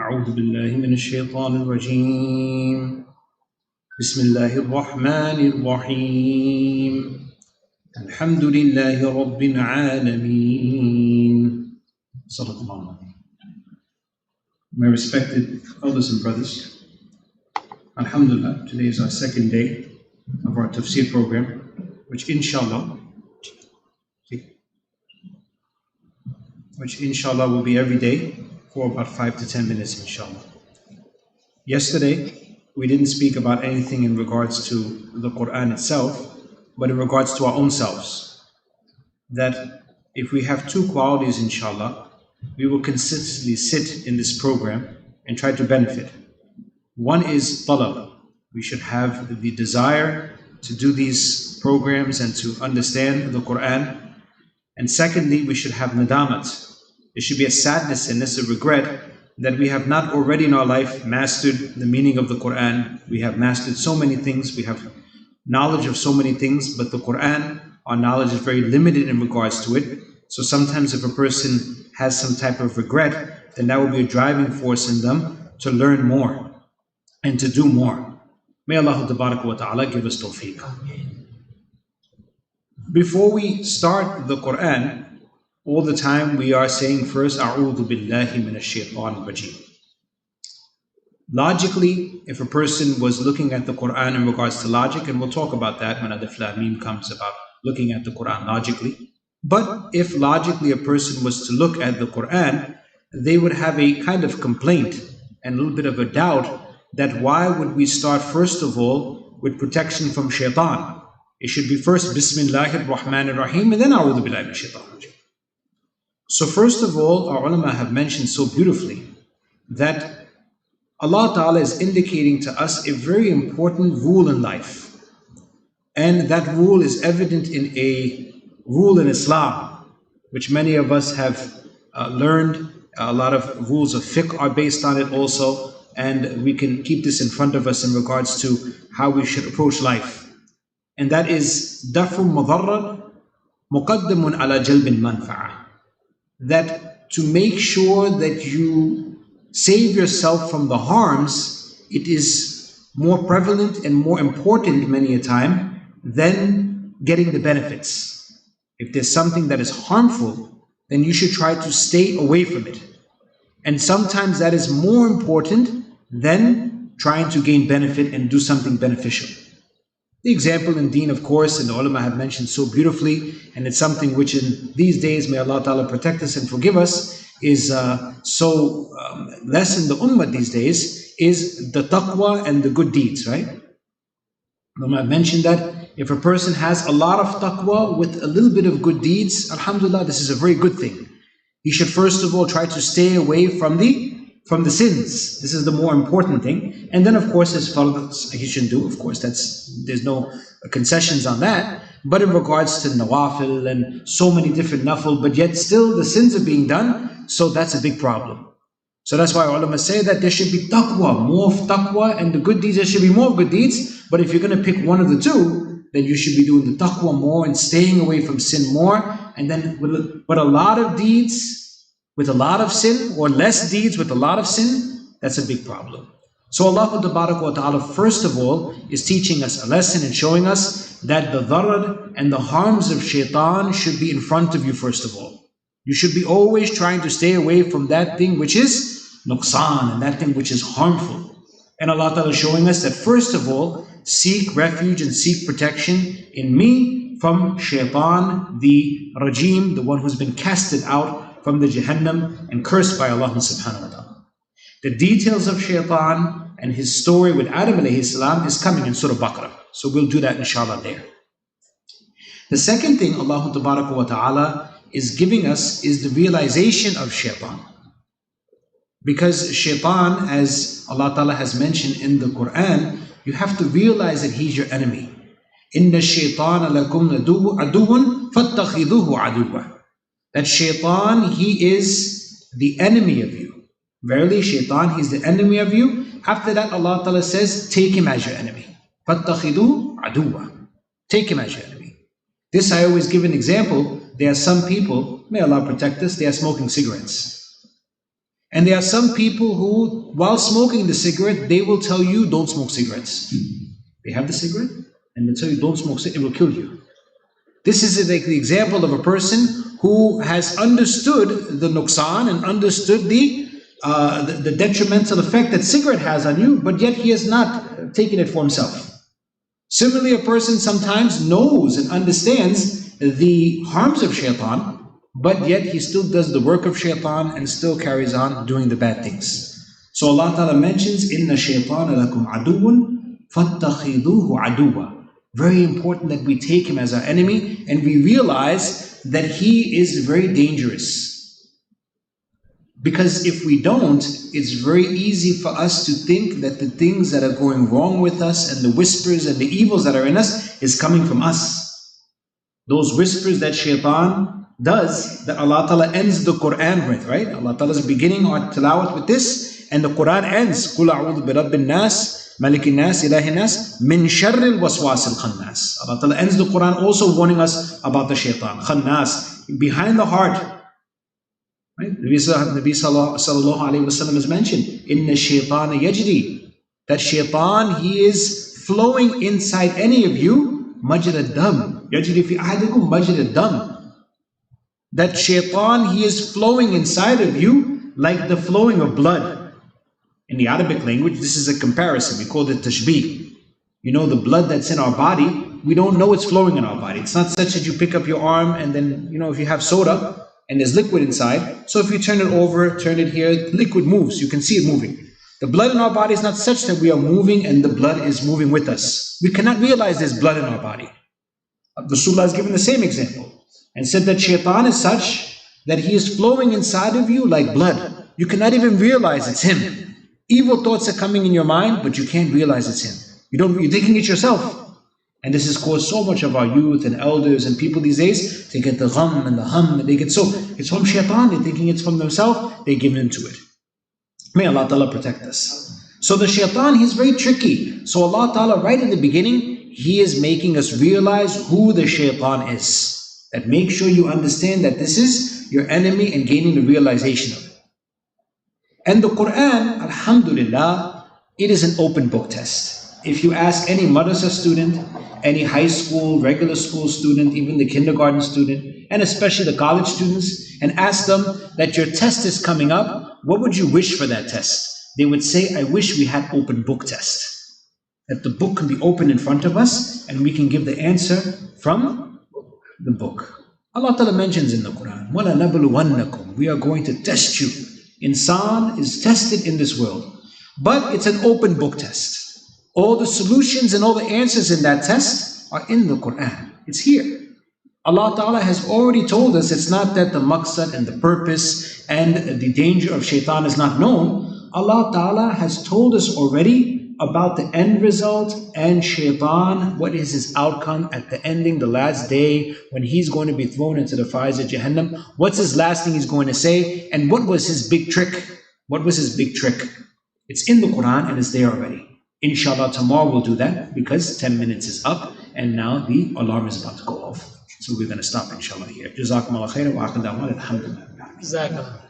أعوذ بالله من الشيطان الرجيم بسم الله الرحمن الرحيم الحمد لله رب العالمين صدق الله. My respected elders and brothers, Alhamdulillah, today is our second day of our tafsir program, which inshallah will be every day for about 5 to 10 minutes, inshallah. Yesterday, we didn't speak about anything in regards to the Quran itself, but in regards to our own selves. That if we have two qualities, inshallah, we will consistently sit in this program and try to benefit. One is talab. We should have the desire to do these programs and to understand the Quran. And secondly, we should have nadamat. There should be a sadness and a regret that we have not already in our life mastered the meaning of the Quran. We have mastered so many things, we have knowledge of so many things, but the Quran, our knowledge is very limited in regards to it. So sometimes if a person has some type of regret, then that will be a driving force in them to learn more and to do more. May Allah wa ta'ala give us tawfiq. Before we start the Quran, all the time we are saying first, A'udhu billahi minash shaitanir rajim. Logically, if a person was looking at the Quran in regards to logic, and we'll talk about that when Alif Lam Mim comes about looking at the Quran logically. But if logically a person was to look at the Quran, they would have a kind of complaint and a little bit of a doubt that why would we start first of all with protection from shaitan? It should be first Bismillahir Rahmanir Rahim and then A'udhu billahi minash shaitanir rajim. So first of all, our ulama have mentioned so beautifully that Allah Ta'ala is indicating to us a very important rule in life. And that rule is evident in a rule in Islam, which many of us have learned. A lot of rules of fiqh are based on it also. And we can keep this in front of us in regards to how we should approach life. And that is daf'u madarra muqaddamun ala jalbil manfa'a. That to make sure that you save yourself from the harms, it is more prevalent and more important many a time than getting the benefits. If there's something that is harmful, then you should try to stay away from it. And sometimes that is more important than trying to gain benefit and do something beneficial. The example in Deen, of course, and the ulama have mentioned so beautifully, and it's something which in these days, may Allah Ta'ala protect us and forgive us, is so less in the ummah these days, is the taqwa and the good deeds, right? Ulama have mentioned that if a person has a lot of taqwa with a little bit of good deeds, alhamdulillah, this is a very good thing. He should first of all try to stay away from the sins. This is the more important thing. And then of course his fards he should do, of course there's no concessions on that. But in regards to nawafil and so many different nafil, but yet still the sins are being done, so that's a big problem. So that's why ulama say that there should be taqwa, more of taqwa, and the good deeds, there should be more good deeds. But if you're going to pick one of the two, then you should be doing the taqwa more and staying away from sin more. And then with a lot of deeds with a lot of sin, or less deeds with a lot of sin, that's a big problem. So Allah Ta'ala first of all is teaching us a lesson and showing us that the darar and the harms of shaitan should be in front of you first of all. You should be always trying to stay away from that thing which is nuqsan and that thing which is harmful. And Allah Ta'ala is showing us that first of all, seek refuge and seek protection in me from shaitan, the rajim, the one who's been casted out from the Jahannam and cursed by Allah subhanahu wa ta'ala. The details of shaitan and his story with Adam alayhi salam is coming in Surah Baqarah. So we'll do that inshallah there. The second thing Allah wa ta'ala is giving us is the realization of shaitan. Because shaitan, as Allah Ta'ala has mentioned in the Quran, you have to realize that he's your enemy. Inna shaitan lakum aduwwun fattakhiduhu aduwwa. That shaitan, he is the enemy of you. Verily, shaitan, he is the enemy of you. After that, Allah Ta'ala says, take him as your enemy. فَاتَّخِذُوا عَدُوًّا. Take him as your enemy. This I always give an example. There are some people, may Allah protect us, they are smoking cigarettes. And there are some people who, while smoking the cigarette, they will tell you, don't smoke cigarettes. They have the cigarette, and they'll tell you, don't smoke cigarettes, it will kill you. This is like the example of a person who has understood the nuqsan and understood the detrimental effect that cigarette has on you, but yet he has not taken it for himself. Similarly, a person sometimes knows and understands the harms of shaitan, but yet he still does the work of shaitan and still carries on doing the bad things. So Allah Ta'ala mentions, إِنَّ الشَّيْطَانَ لَكُمْ عَدُوٌ فَاتَّخِذُوهُ عَدُوًّا. Very important that we take him as our enemy and we realize that he is very dangerous. Because if we don't, it's very easy for us to think that the things that are going wrong with us and the whispers and the evils that are in us is coming from us. Those whispers that shaitan does, that Allah Ta'ala ends the Quran with, right? Allah Ta'ala is beginning our tilawat with this, and the Quran ends, قُلْ أَعُوذُ بِرَبِّ النَّاسِ مَلِكِ النَّاسِ إِلَهِ النَّاسِ مِنْ شَرِّ الْوَسْوَاسِ الْخَنَّاسِ. Allah Ta'ala ends the Quran also warning us about the shaitan, khannas, behind the heart. Right? Nabi Sallallahu Alaihi Wasallam has mentioned, إِنَّ الشَّيْطَانَ يَجْرِي. That shaitan, he is flowing inside any of you, مَجْرَ الدَّمِ يَجْرِي فِي أَحَدِكُمْ مَجْرَ الدَّمِ. That shaitan, he is flowing inside of you like the flowing of blood. In the Arabic language, this is a comparison. We call it tashbih. You know, the blood that's in our body, we don't know it's flowing in our body. It's not such that you pick up your arm and then, you know, if you have soda and there's liquid inside, so if you turn it over, turn it here, liquid moves. You can see it moving. The blood in our body is not such that we are moving and the blood is moving with us. We cannot realize there's blood in our body. Rasulullah has given the same example and said that shaitan is such that he is flowing inside of you like blood. You cannot even realize it's him. Evil thoughts are coming in your mind, but you can't realize it's him. You're thinking it yourself. And this has caused so much of our youth and elders and people these days to get the gham and the hum, and they get so, it's from shaitan, they're thinking it's from themselves, they give in to it. May Allah Ta'ala protect us. So the shaitan, he's very tricky. So Allah Ta'ala, right in the beginning, he is making us realize who the shaitan is. That make sure you understand that this is your enemy and gaining the realization of it. And the Quran, alhamdulillah, it is an open book test. If you ask any madrasa student, any high school, regular school student, even the kindergarten student, and especially the college students, and ask them that your test is coming up, what would you wish for that test? They would say, I wish we had open book test. That the book can be open in front of us and we can give the answer from the book. Allah Ta'ala mentions in the Quran, وَلَنَبْلُوَنَّكُمْ. We are going to test you. Insan is tested in this world. But it's an open book test. All the solutions and all the answers in that test are in the Quran. It's here. Allah Ta'ala has already told us it's not that the maqsad and the purpose and the danger of shaitan is not known. Allah Ta'ala has told us already about the end result and shaitan, what is his outcome at the ending, the last day, when he's going to be thrown into the fires of Jahannam. What's his last thing he's going to say? And what was his big trick? What was his big trick? It's in the Quran and it's there already. Inshallah, tomorrow we'll do that because 10 minutes is up and now the alarm is about to go off. So we're going to stop inshallah here. Jazakumullah khairan wa akhir da'wan alhamdulillah. Jazakallah.